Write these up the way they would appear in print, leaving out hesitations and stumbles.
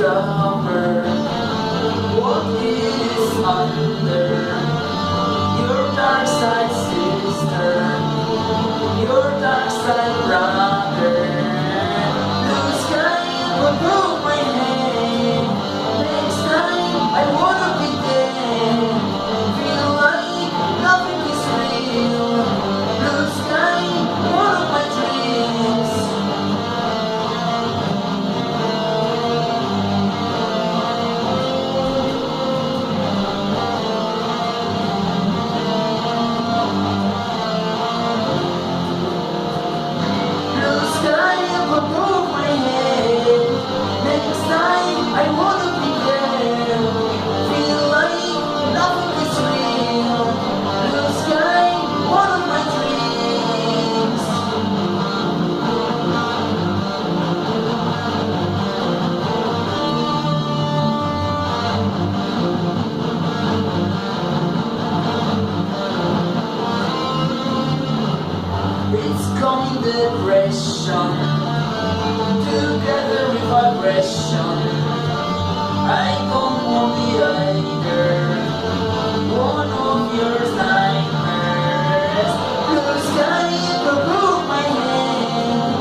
discover what is under your dark side, sister, your dark side, brother. Blue sky will prove my hand. Next time I wanna be there. Feel like nothing is real. Blue sky, one of my dreams. Blue sky will prove my hand. Next time I wanna be there. Feel like nothing is real. Blue sky, one of my dreams. It's coming depression, together with aggression. I don't want the either one of your nightmares. Blue sky will prove my hand.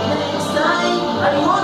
Next time I want